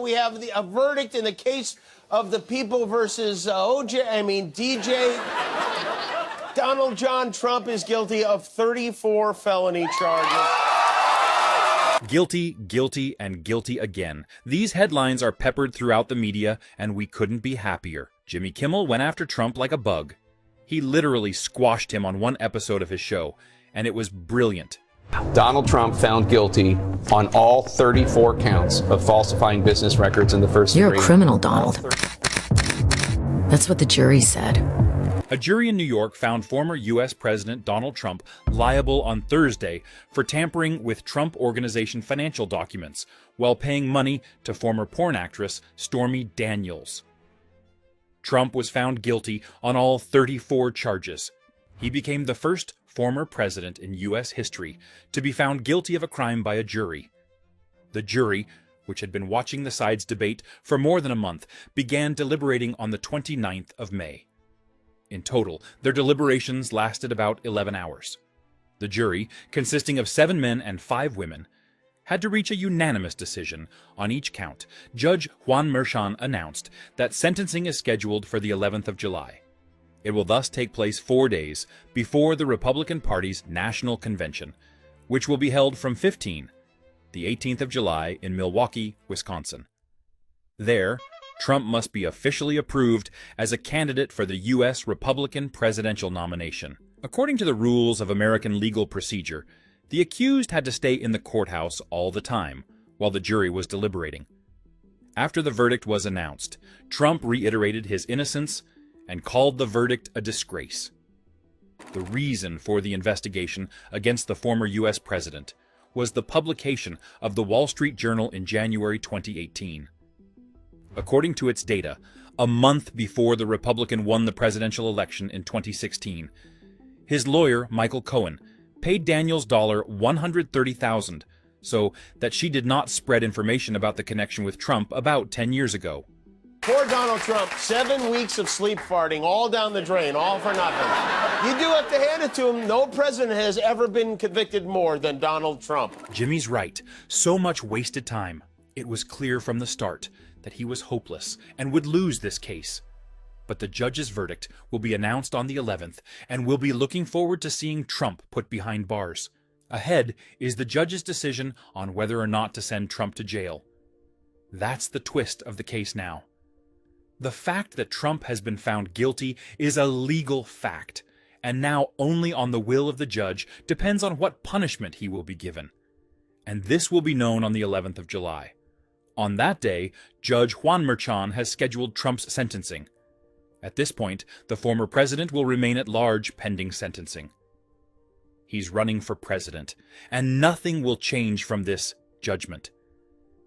we have a verdict in the case of the people versus DJ. Donald John Trump is guilty of 34 felony charges. Guilty, guilty, and guilty again. These headlines are peppered throughout the media, and we couldn't be happier. Jimmy Kimmel went after Trump like a bug. He literally squashed him on one episode of his show, and it was brilliant. Donald Trump found guilty on all 34 counts of falsifying business records in the first You're three. a criminal, Donald. That's what the jury said. A jury in New York found former U.S. President Donald Trump liable on Thursday for tampering with Trump Organization financial documents while paying money to former porn actress Stormy Daniels. Trump was found guilty on all 34 charges. He became the first former president in U.S. history to be found guilty of a crime by a jury. The jury, which had been watching the sides debate for more than a month, began deliberating on the 29th of May. In total, their deliberations lasted about 11 hours. The jury, consisting of 7 men and 5 women, had to reach a unanimous decision on each count. Judge Juan Merchan announced that sentencing is scheduled for the 11th of July. It will thus take place 4 days before the Republican Party's National Convention, which will be held from the 18th of July in Milwaukee, Wisconsin. There, Trump must be officially approved as a candidate for the U.S. Republican presidential nomination. According to the rules of American legal procedure, the accused had to stay in the courthouse all the time while the jury was deliberating. After the verdict was announced, Trump reiterated his innocence and called the verdict a disgrace. The reason for the investigation against the former U.S. president was the publication of the Wall Street Journal in January 2018. According to its data, a month before the Republican won the presidential election in 2016, his lawyer, Michael Cohen, paid Daniels $130,000 so that she did not spread information about the connection with Trump about 10 years ago. Poor Donald Trump, 7 weeks of sleep farting, all down the drain, all for nothing. You do have to hand it to him. No president has ever been convicted more than Donald Trump. Jimmy's right. So much wasted time. It was clear from the start that he was hopeless and would lose this case. But the judge's verdict will be announced on the 11th, and we'll be looking forward to seeing Trump put behind bars. Ahead is the judge's decision on whether or not to send Trump to jail. That's the twist of the case now. The fact that Trump has been found guilty is a legal fact, and now only on the will of the judge depends on what punishment he will be given. And this will be known on the 11th of July. On that day, Judge Juan Merchan has scheduled Trump's sentencing. At this point, the former president will remain at large pending sentencing. He's running for president, and nothing will change from this judgment.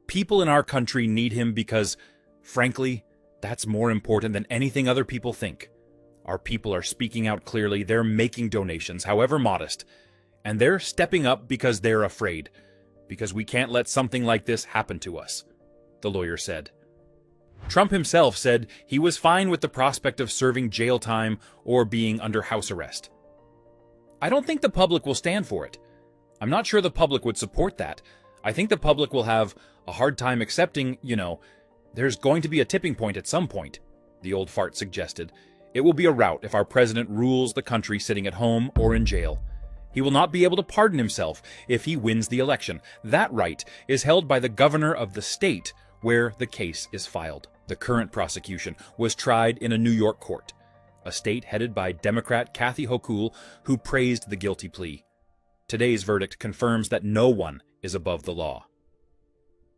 People in our country need him because, frankly, that's more important than anything other people think. Our people are speaking out clearly, they're making donations, however modest, and they're stepping up because they're afraid, because we can't let something like this happen to us, the lawyer said. Trump himself said he was fine with the prospect of serving jail time or being under house arrest. I don't think the public will stand for it. I'm not sure the public would support that. I think the public will have a hard time accepting, there's going to be a tipping point at some point, the old fart suggested. It will be a rout if our president rules the country sitting at home or in jail. He will not be able to pardon himself if he wins the election. That right is held by the governor of the state where the case is filed. The current prosecution was tried in a New York court, a state headed by Democrat Kathy Hochul, who praised the guilty plea. Today's verdict confirms that no one is above the law.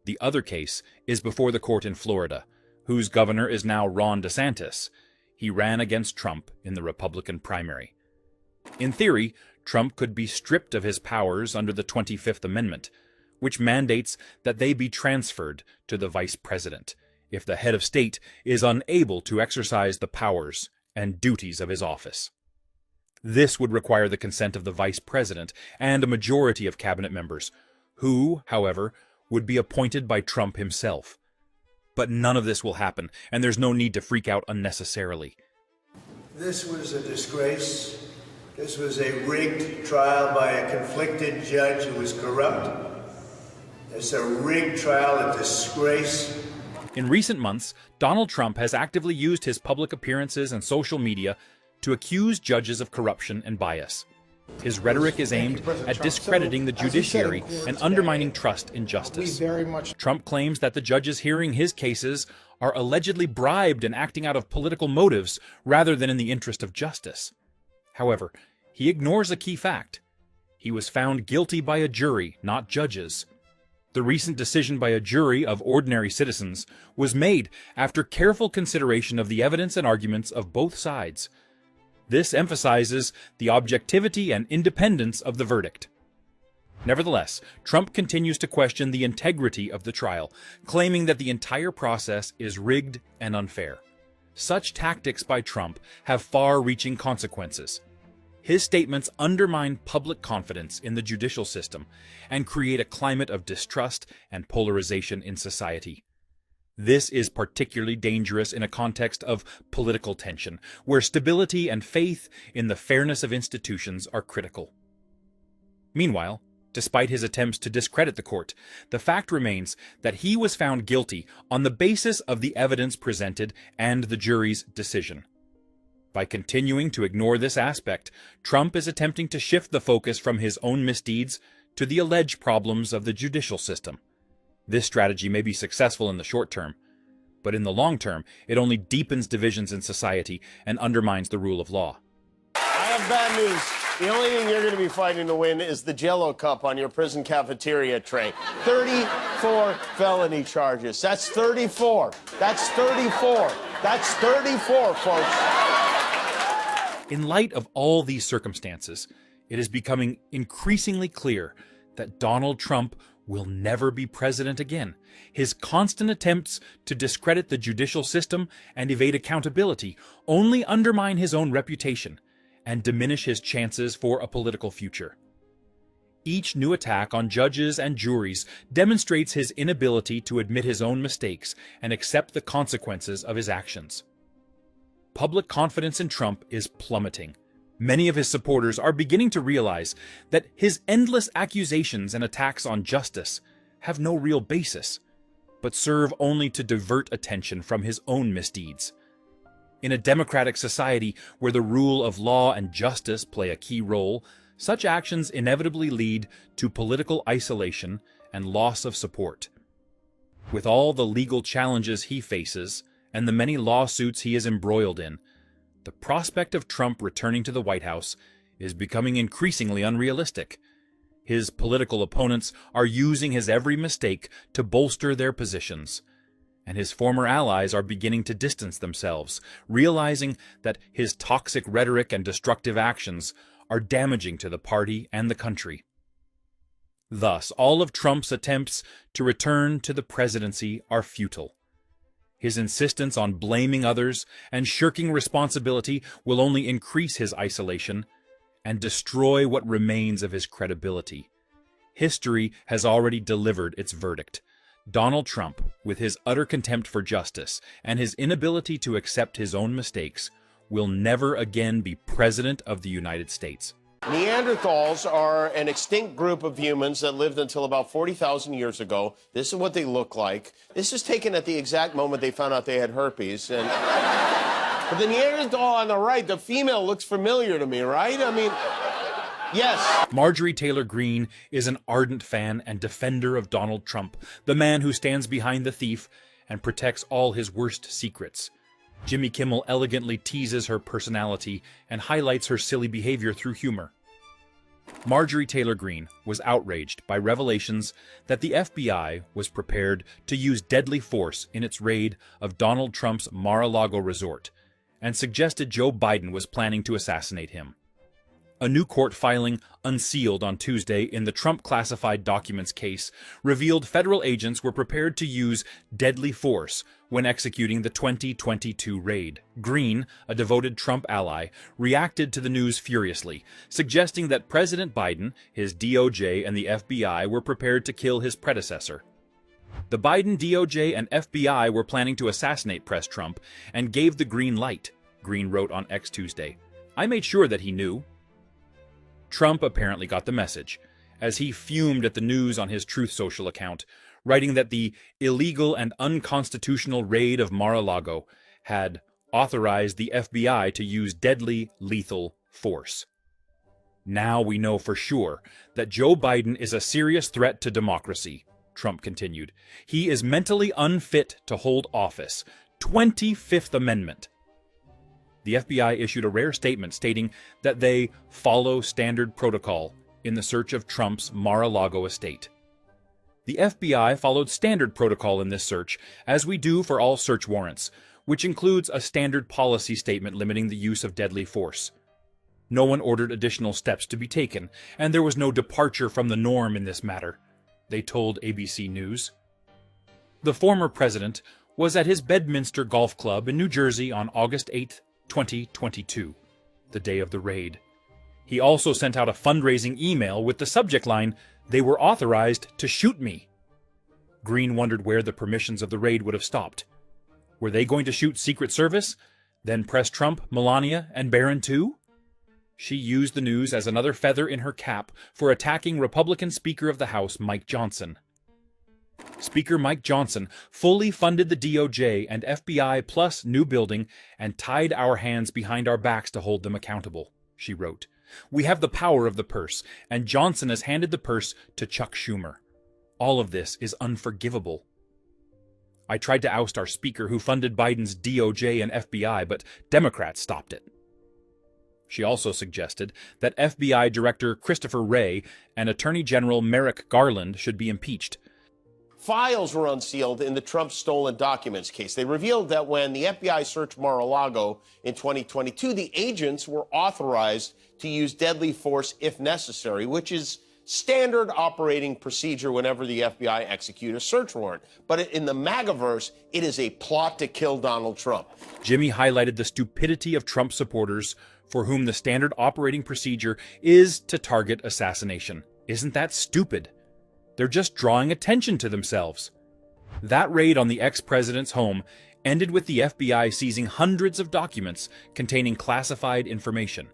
The other case is before the court in Florida, whose governor is now Ron DeSantis. He ran against Trump in the Republican primary. In theory, Trump could be stripped of his powers under the 25th Amendment, which mandates that they be transferred to the vice president if the head of state is unable to exercise the powers and duties of his office. This would require the consent of the vice president and a majority of cabinet members, who, however, would be appointed by Trump himself. But none of this will happen, and there's no need to freak out unnecessarily. This was a disgrace. This was a rigged trial by a conflicted judge who was corrupt. It's a rigged trial, a disgrace. In recent months, Donald Trump has actively used his public appearances and social media to accuse judges of corruption and bias. His rhetoric is aimed at discrediting the judiciary and undermining trust in justice. Trump claims that the judges hearing his cases are allegedly bribed and acting out of political motives rather than in the interest of justice. However, he ignores a key fact. He was found guilty by a jury, not judges. The recent decision by a jury of ordinary citizens was made after careful consideration of the evidence and arguments of both sides. This emphasizes the objectivity and independence of the verdict. Nevertheless, Trump continues to question the integrity of the trial, claiming that the entire process is rigged and unfair. Such tactics by Trump have far-reaching consequences. His statements undermine public confidence in the judicial system and create a climate of distrust and polarization in society. This is particularly dangerous in a context of political tension, where stability and faith in the fairness of institutions are critical. Meanwhile, despite his attempts to discredit the court, the fact remains that he was found guilty on the basis of the evidence presented and the jury's decision. By continuing to ignore this aspect, Trump is attempting to shift the focus from his own misdeeds to the alleged problems of the judicial system. This strategy may be successful in the short term, but in the long term, it only deepens divisions in society and undermines the rule of law. I have bad news. The only thing you're going to be fighting to win is the Jell-O cup on your prison cafeteria tray. 34 felony charges. That's 34. That's 34. That's 34, folks. In light of all these circumstances, it is becoming increasingly clear that Donald Trump will never be president again. His constant attempts to discredit the judicial system and evade accountability only undermine his own reputation and diminish his chances for a political future. Each new attack on judges and juries demonstrates his inability to admit his own mistakes and accept the consequences of his actions. Public confidence in Trump is plummeting. Many of his supporters are beginning to realize that his endless accusations and attacks on justice have no real basis, but serve only to divert attention from his own misdeeds. In a democratic society where the rule of law and justice play a key role, such actions inevitably lead to political isolation and loss of support. With all the legal challenges he faces, and the many lawsuits he is embroiled in, the prospect of Trump returning to the White House is becoming increasingly unrealistic. His political opponents are using his every mistake to bolster their positions, and his former allies are beginning to distance themselves, realizing that his toxic rhetoric and destructive actions are damaging to the party and the country. Thus, all of Trump's attempts to return to the presidency are futile. His insistence on blaming others and shirking responsibility will only increase his isolation and destroy what remains of his credibility. History has already delivered its verdict. Donald Trump, with his utter contempt for justice and his inability to accept his own mistakes, will never again be President of the United States. Neanderthals are an extinct group of humans that lived until about 40,000 years ago. This is what they look like. This is taken at the exact moment they found out they had herpes. And but the Neanderthal on the right, the female, looks familiar to me, right? I mean, yes. Marjorie Taylor Greene is an ardent fan and defender of Donald Trump, the man who stands behind the thief and protects all his worst secrets. Jimmy Kimmel elegantly teases her personality and highlights her silly behavior through humor. Marjorie Taylor Greene was outraged by revelations that the FBI was prepared to use deadly force in its raid of Donald Trump's Mar-a-Lago resort, and suggested Joe Biden was planning to assassinate him. A new court filing unsealed on Tuesday in the Trump classified documents case revealed federal agents were prepared to use deadly force when executing the 2022 raid. Greene, a devoted Trump ally, reacted to the news furiously, suggesting that President Biden, his DOJ, and the FBI were prepared to kill his predecessor. The Biden DOJ and FBI were planning to assassinate Press Trump and gave the green light, Greene wrote on X Tuesday. I made sure that he knew. Trump apparently got the message, as he fumed at the news on his Truth Social account, writing that the illegal and unconstitutional raid of Mar-a-Lago had authorized the FBI to use deadly, lethal force. Now we know for sure that Joe Biden is a serious threat to democracy, Trump continued. He is mentally unfit to hold office. 25th Amendment. The FBI issued a rare statement stating that they follow standard protocol in the search of Trump's Mar-a-Lago estate. The FBI followed standard protocol in this search, as we do for all search warrants, which includes a standard policy statement limiting the use of deadly force. No one ordered additional steps to be taken, and there was no departure from the norm in this matter, they told ABC News. The former president was at his Bedminster Golf Club in New Jersey on August 8, 2022, the day of the raid. He also sent out a fundraising email with the subject line, "They were authorized to shoot me." Green wondered where the permissions of the raid would have stopped. Were they going to shoot Secret Service, then press Trump, Melania, and Barron too? She used the news as another feather in her cap for attacking Republican Speaker of the House Mike Johnson. Speaker Mike Johnson fully funded the DOJ and FBI plus new building and tied our hands behind our backs to hold them accountable, she wrote. We have the power of the purse, and Johnson has handed the purse to Chuck Schumer. All of this is unforgivable. I tried to oust our speaker who funded Biden's DOJ and FBI, but Democrats stopped it. She also suggested that FBI Director Christopher Wray and Attorney General Merrick Garland should be impeached. Files were unsealed in the Trump stolen documents case. They revealed that when the FBI searched Mar-a-Lago in 2022, the agents were authorized to use deadly force if necessary, which is standard operating procedure whenever the FBI execute a search warrant. But in the MAGAverse, it is a plot to kill Donald Trump. Jimmy highlighted the stupidity of Trump supporters for whom the standard operating procedure is to target assassination. Isn't that stupid? They're just drawing attention to themselves. That raid on the ex-president's home ended with the FBI seizing hundreds of documents containing classified information.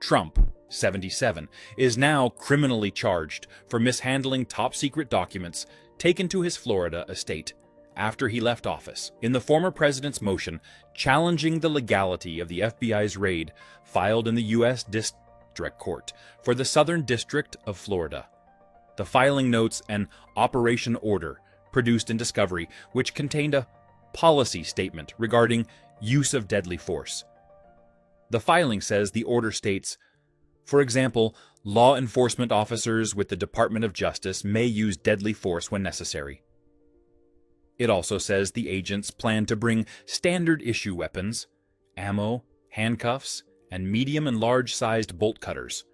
Trump, 77, is now criminally charged for mishandling top-secret documents taken to his Florida estate after he left office. In the former president's motion challenging the legality of the FBI's raid filed in the U.S. District Court for the Southern District of Florida. The filing notes an operation order produced in discovery, which contained a policy statement regarding use of deadly force. The filing says the order states, for example, law enforcement officers with the Department of Justice may use deadly force when necessary. It also says the agents plan to bring standard issue weapons, ammo, handcuffs, and medium and large-sized bolt cutters.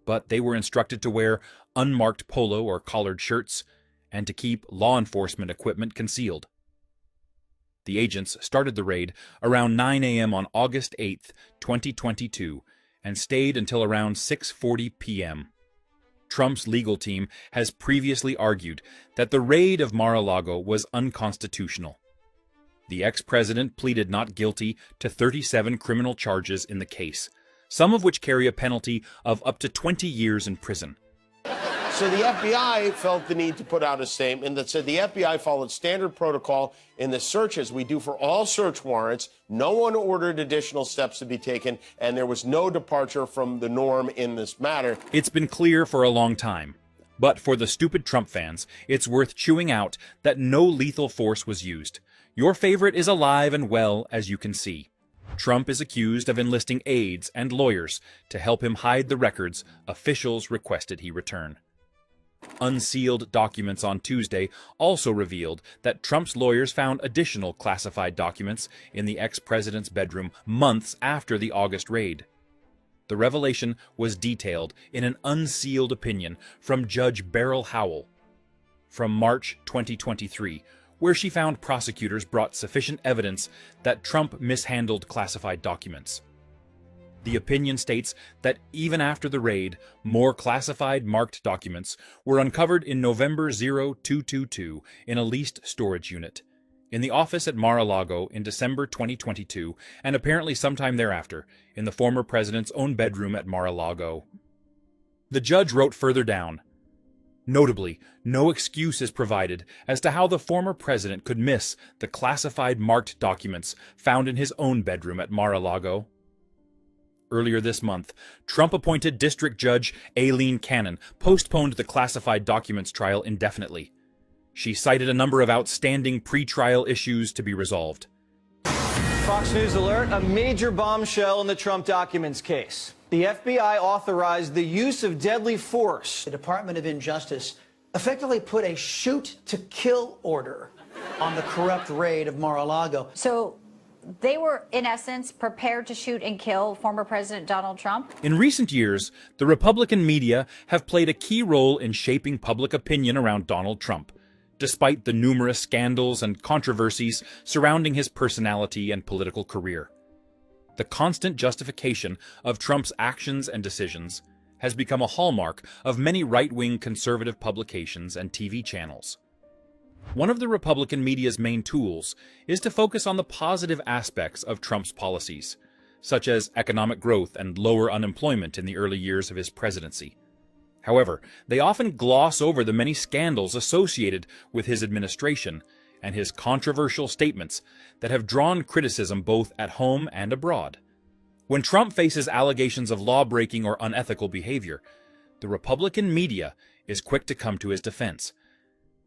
But they were instructed to wear unmarked polo or collared shirts and to keep law enforcement equipment concealed. The agents started the raid around 9 a.m. on August 8, 2022, and stayed until around 6:40 p.m. Trump's legal team has previously argued that the raid of Mar-a-Lago was unconstitutional. The ex-president pleaded not guilty to 37 criminal charges in the case, some of which carry a penalty of up to 20 years in prison. So the FBI felt the need to put out a statement that said the FBI followed standard protocol in the search as we do for all search warrants. No one ordered additional steps to be taken, and there was no departure from the norm in this matter. It's been clear for a long time, but for the stupid Trump fans, it's worth chewing out that no lethal force was used. Your favorite is alive and well, as you can see. Trump is accused of enlisting aides and lawyers to help him hide the records officials requested he return. Unsealed documents on Tuesday also revealed that Trump's lawyers found additional classified documents in the ex-president's bedroom months after the August raid. The revelation was detailed in an unsealed opinion from Judge Beryl Howell from March 2023, where she found prosecutors brought sufficient evidence that Trump mishandled classified documents. The opinion states that even after the raid, more classified marked documents were uncovered in November 0222 in a leased storage unit, in the office at Mar-a-Lago in December 2022, and apparently sometime thereafter, in the former president's own bedroom at Mar-a-Lago. The judge wrote further down, Notably, no excuse is provided as to how the former president could miss the classified marked documents found in his own bedroom at Mar-a-Lago. Earlier this month, Trump-appointed District Judge Aileen Cannon postponed the classified documents trial indefinitely. She cited a number of outstanding pre-trial issues to be resolved. Fox News alert, a major bombshell in the Trump documents case. The FBI authorized the use of deadly force. The Department of Injustice effectively put a shoot-to-kill order on the corrupt raid of Mar-a-Lago. So they were, in essence, prepared to shoot and kill former President Donald Trump? In recent years, the Republican media have played a key role in shaping public opinion around Donald Trump, despite the numerous scandals and controversies surrounding his personality and political career. The constant justification of Trump's actions and decisions has become a hallmark of many right-wing conservative publications and TV channels. One of the Republican media's main tools is to focus on the positive aspects of Trump's policies, such as economic growth and lower unemployment in the early years of his presidency. However, they often gloss over the many scandals associated with his administration and his controversial statements that have drawn criticism both at home and abroad. When Trump faces allegations of law-breaking or unethical behavior, the Republican media is quick to come to his defense.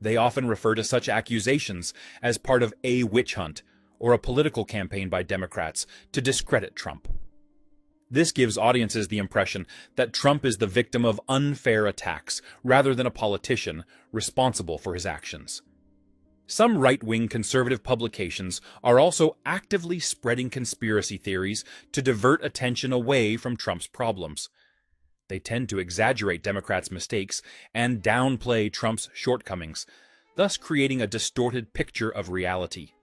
They often refer to such accusations as part of a witch hunt or a political campaign by Democrats to discredit Trump. This gives audiences the impression that Trump is the victim of unfair attacks rather than a politician responsible for his actions. Some right-wing conservative publications are also actively spreading conspiracy theories to divert attention away from Trump's problems. They tend to exaggerate Democrats' mistakes and downplay Trump's shortcomings, thus creating a distorted picture of reality.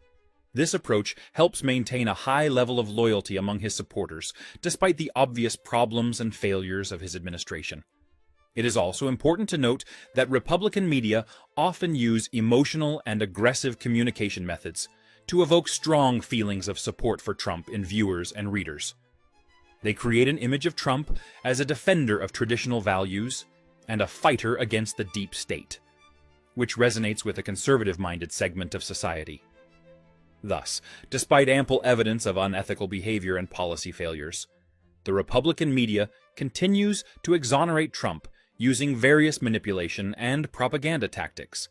This approach helps maintain a high level of loyalty among his supporters, despite the obvious problems and failures of his administration. It is also important to note that Republican media often use emotional and aggressive communication methods to evoke strong feelings of support for Trump in viewers and readers. They create an image of Trump as a defender of traditional values and a fighter against the deep state, which resonates with a conservative-minded segment of society. Thus, despite ample evidence of unethical behavior and policy failures, the Republican media continues to exonerate Trump using various manipulation and propaganda tactics.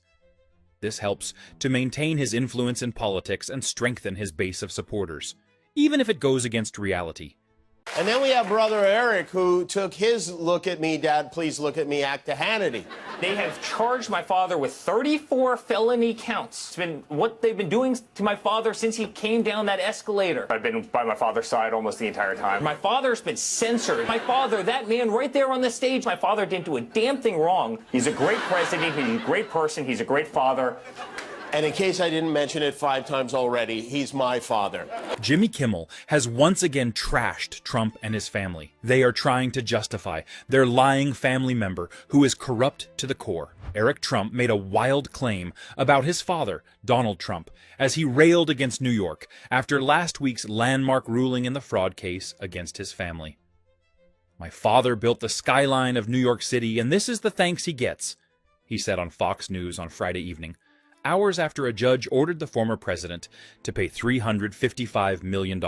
This helps to maintain his influence in politics and strengthen his base of supporters, even if it goes against reality. And then we have Brother Eric, who took his look at me, Dad, please look at me act to Hannity. They have charged my father with 34 felony counts. It's been what they've been doing to my father since he came down that escalator. I've been by my father's side almost the entire time. My father's been censored. My father, that man right there on the stage, my father didn't do a damn thing wrong. He's a great president, he's a great person, he's a great father. And in case I didn't mention it 5 times already, he's my father. Jimmy Kimmel has once again trashed Trump and his family. They are trying to justify their lying family member who is corrupt to the core. Eric Trump made a wild claim about his father, Donald Trump, as he railed against New York after last week's landmark ruling in the fraud case against his family. "My father built the skyline of New York City, and this is the thanks he gets," he said on Fox News on Friday evening, hours after a judge ordered the former president to pay $355 million.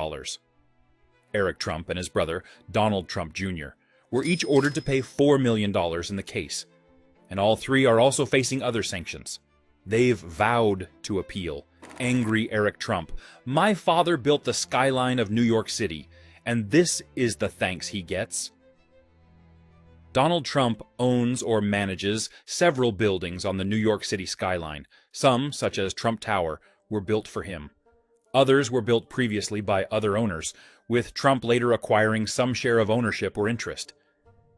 Eric Trump and his brother, Donald Trump Jr., were each ordered to pay $4 million in the case, and all three are also facing other sanctions. They've vowed to appeal. Angry Eric Trump, "My father built the skyline of New York City, and this is the thanks he gets." Donald Trump owns or manages several buildings on the New York City skyline. Some, such as Trump Tower, were built for him. Others were built previously by other owners, with Trump later acquiring some share of ownership or interest.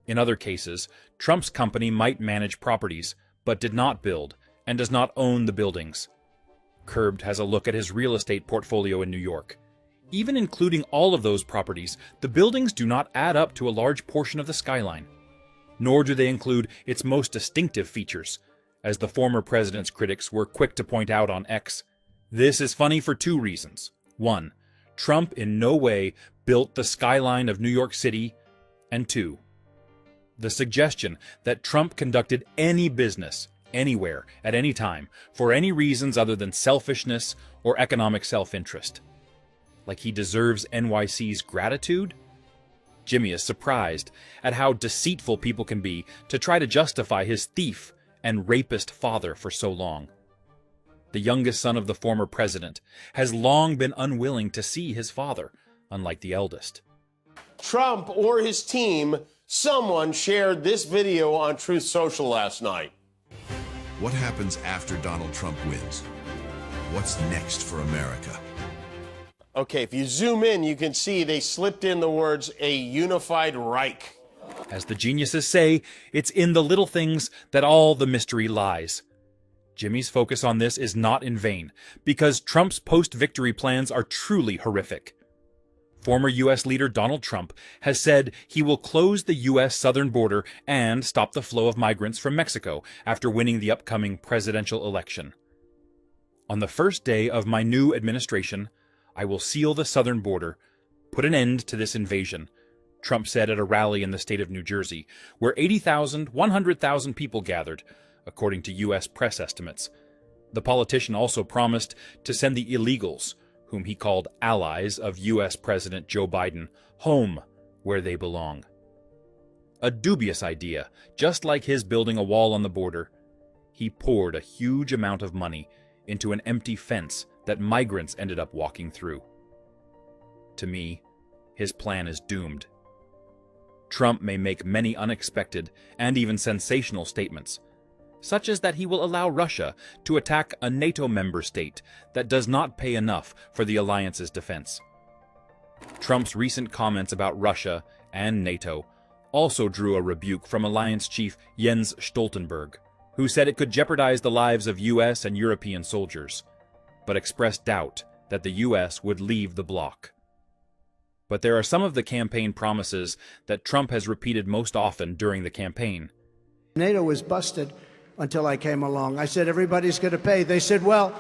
In other cases, Trump's company might manage properties, but did not build and does not own the buildings. Curbed has a look at his real estate portfolio in New York. Even including all of those properties, the buildings do not add up to a large portion of the skyline. Nor do they include its most distinctive features, as the former president's critics were quick to point out on X. This is funny for 2 reasons. 1, Trump in no way built the skyline of New York City, and 2, The suggestion that Trump conducted any business, anywhere, at any time, for any reasons other than selfishness or economic self-interest. Like he deserves NYC's gratitude? Jimmy is surprised at how deceitful people can be to try to justify his thief and rapist father for so long. The youngest son of the former president has long been unwilling to see his father, unlike the eldest. Trump or his team, someone shared this video on Truth Social last night. What happens after Donald Trump wins? What's next for America? Okay, if you zoom in, you can see they slipped in the words, a unified Reich. As the geniuses say, it's in the little things that all the mystery lies. Jimmy's focus on this is not in vain, because Trump's post-victory plans are truly horrific. Former U.S. leader Donald Trump has said he will close the U.S. southern border and stop the flow of migrants from Mexico after winning the upcoming presidential election. On the first day of my new administration, I will seal the southern border, put an end to this invasion, Trump said at a rally in the state of New Jersey, where 100,000 people gathered, according to U.S. press estimates. The politician also promised to send the illegals, whom he called allies of U.S. President Joe Biden, home where they belong. A dubious idea, just like his building a wall on the border. He poured a huge amount of money into an empty fence that migrants ended up walking through. To me, his plan is doomed. Trump may make many unexpected and even sensational statements, such as that he will allow Russia to attack a NATO member state that does not pay enough for the alliance's defense. Trump's recent comments about Russia and NATO also drew a rebuke from alliance chief Jens Stoltenberg, who said it could jeopardize the lives of U.S. and European soldiers, but expressed doubt that the U.S. would leave the bloc. But there are some of the campaign promises that Trump has repeated most often during the campaign. NATO was busted until I came along. I said, everybody's going to pay. They said, well,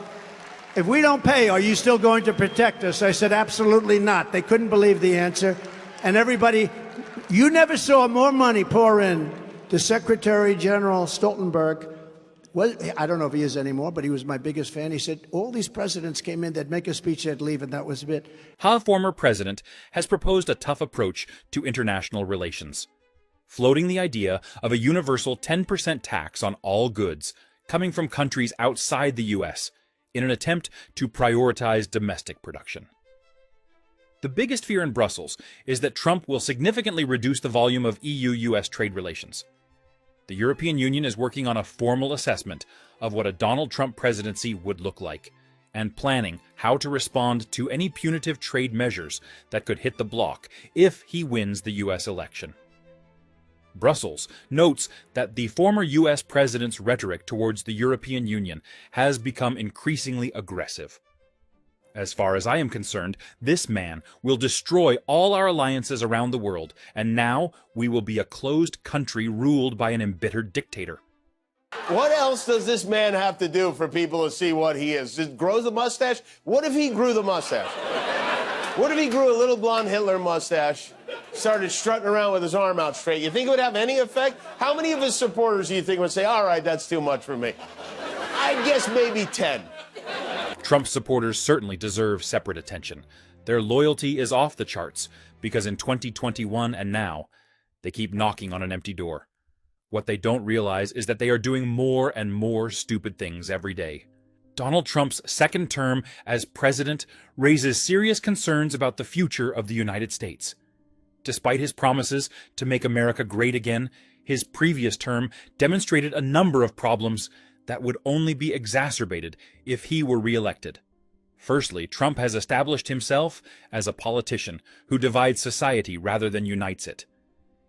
if we don't pay, are you still going to protect us? I said, absolutely not. They couldn't believe the answer. And everybody, you never saw more money pour in to Secretary General Stoltenberg. Well, I don't know if he is anymore, but he was my biggest fan. He said, all these presidents came in, they'd make a speech, they'd leave, and that was it. Our former president has proposed a tough approach to international relations, floating the idea of a universal 10% tax on all goods coming from countries outside the U.S. in an attempt to prioritize domestic production. The biggest fear in Brussels is that Trump will significantly reduce the volume of EU-U.S. trade relations. The European Union is working on a formal assessment of what a Donald Trump presidency would look like, and planning how to respond to any punitive trade measures that could hit the bloc if he wins the U.S. election. Brussels notes that the former U.S. president's rhetoric towards the European Union has become increasingly aggressive. As far as I am concerned, this man will destroy all our alliances around the world, and now we will be a closed country ruled by an embittered dictator. What else does this man have to do for people to see what he is? Just grow the mustache? What if he grew the mustache? What if he grew a little blonde Hitler mustache, started strutting around with his arm out straight? You think it would have any effect? How many of his supporters do you think would say, all right, that's too much for me? I guess maybe 10. Trump's supporters certainly deserve separate attention. Their loyalty is off the charts because in 2021 and now, they keep knocking on an empty door. What they don't realize is that they are doing more and more stupid things every day. Donald Trump's second term as president raises serious concerns about the future of the United States. Despite his promises to make America great again, his previous term demonstrated a number of problems that would only be exacerbated if he were reelected. Firstly, Trump has established himself as a politician who divides society rather than unites it.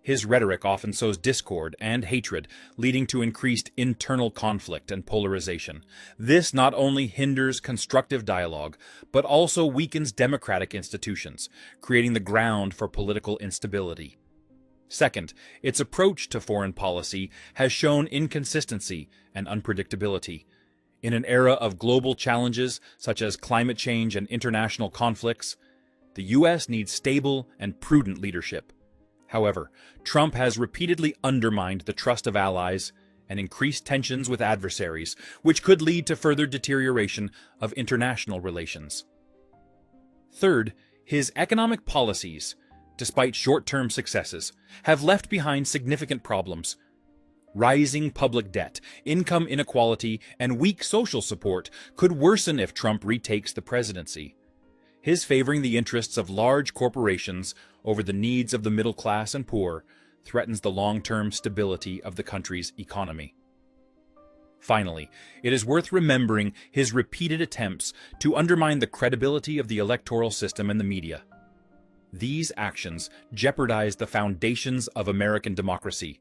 His rhetoric often sows discord and hatred, leading to increased internal conflict and polarization. This not only hinders constructive dialogue, but also weakens democratic institutions, creating the ground for political instability. Second, its approach to foreign policy has shown inconsistency and unpredictability. In an era of global challenges such as climate change and international conflicts, the U.S. needs stable and prudent leadership. However, Trump has repeatedly undermined the trust of allies and increased tensions with adversaries, which could lead to further deterioration of international relations. Third, his economic policies, despite short-term successes, have left behind significant problems. Rising public debt, income inequality, and weak social support could worsen if Trump retakes the presidency. His favoring the interests of large corporations over the needs of the middle class and poor threatens the long-term stability of the country's economy. Finally, it is worth remembering his repeated attempts to undermine the credibility of the electoral system and the media. These actions jeopardize the foundations of American democracy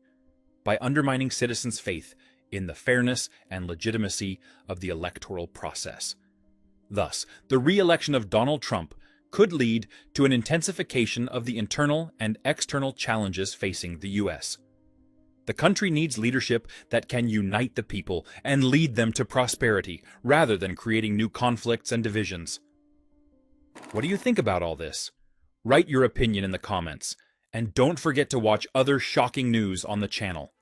by undermining citizens' faith in the fairness and legitimacy of the electoral process. Thus, the re-election of Donald Trump could lead to an intensification of the internal and external challenges facing the U.S. The country needs leadership that can unite the people and lead them to prosperity, rather than creating new conflicts and divisions. What do you think about all this? Write your opinion in the comments, and don't forget to watch other shocking news on the channel.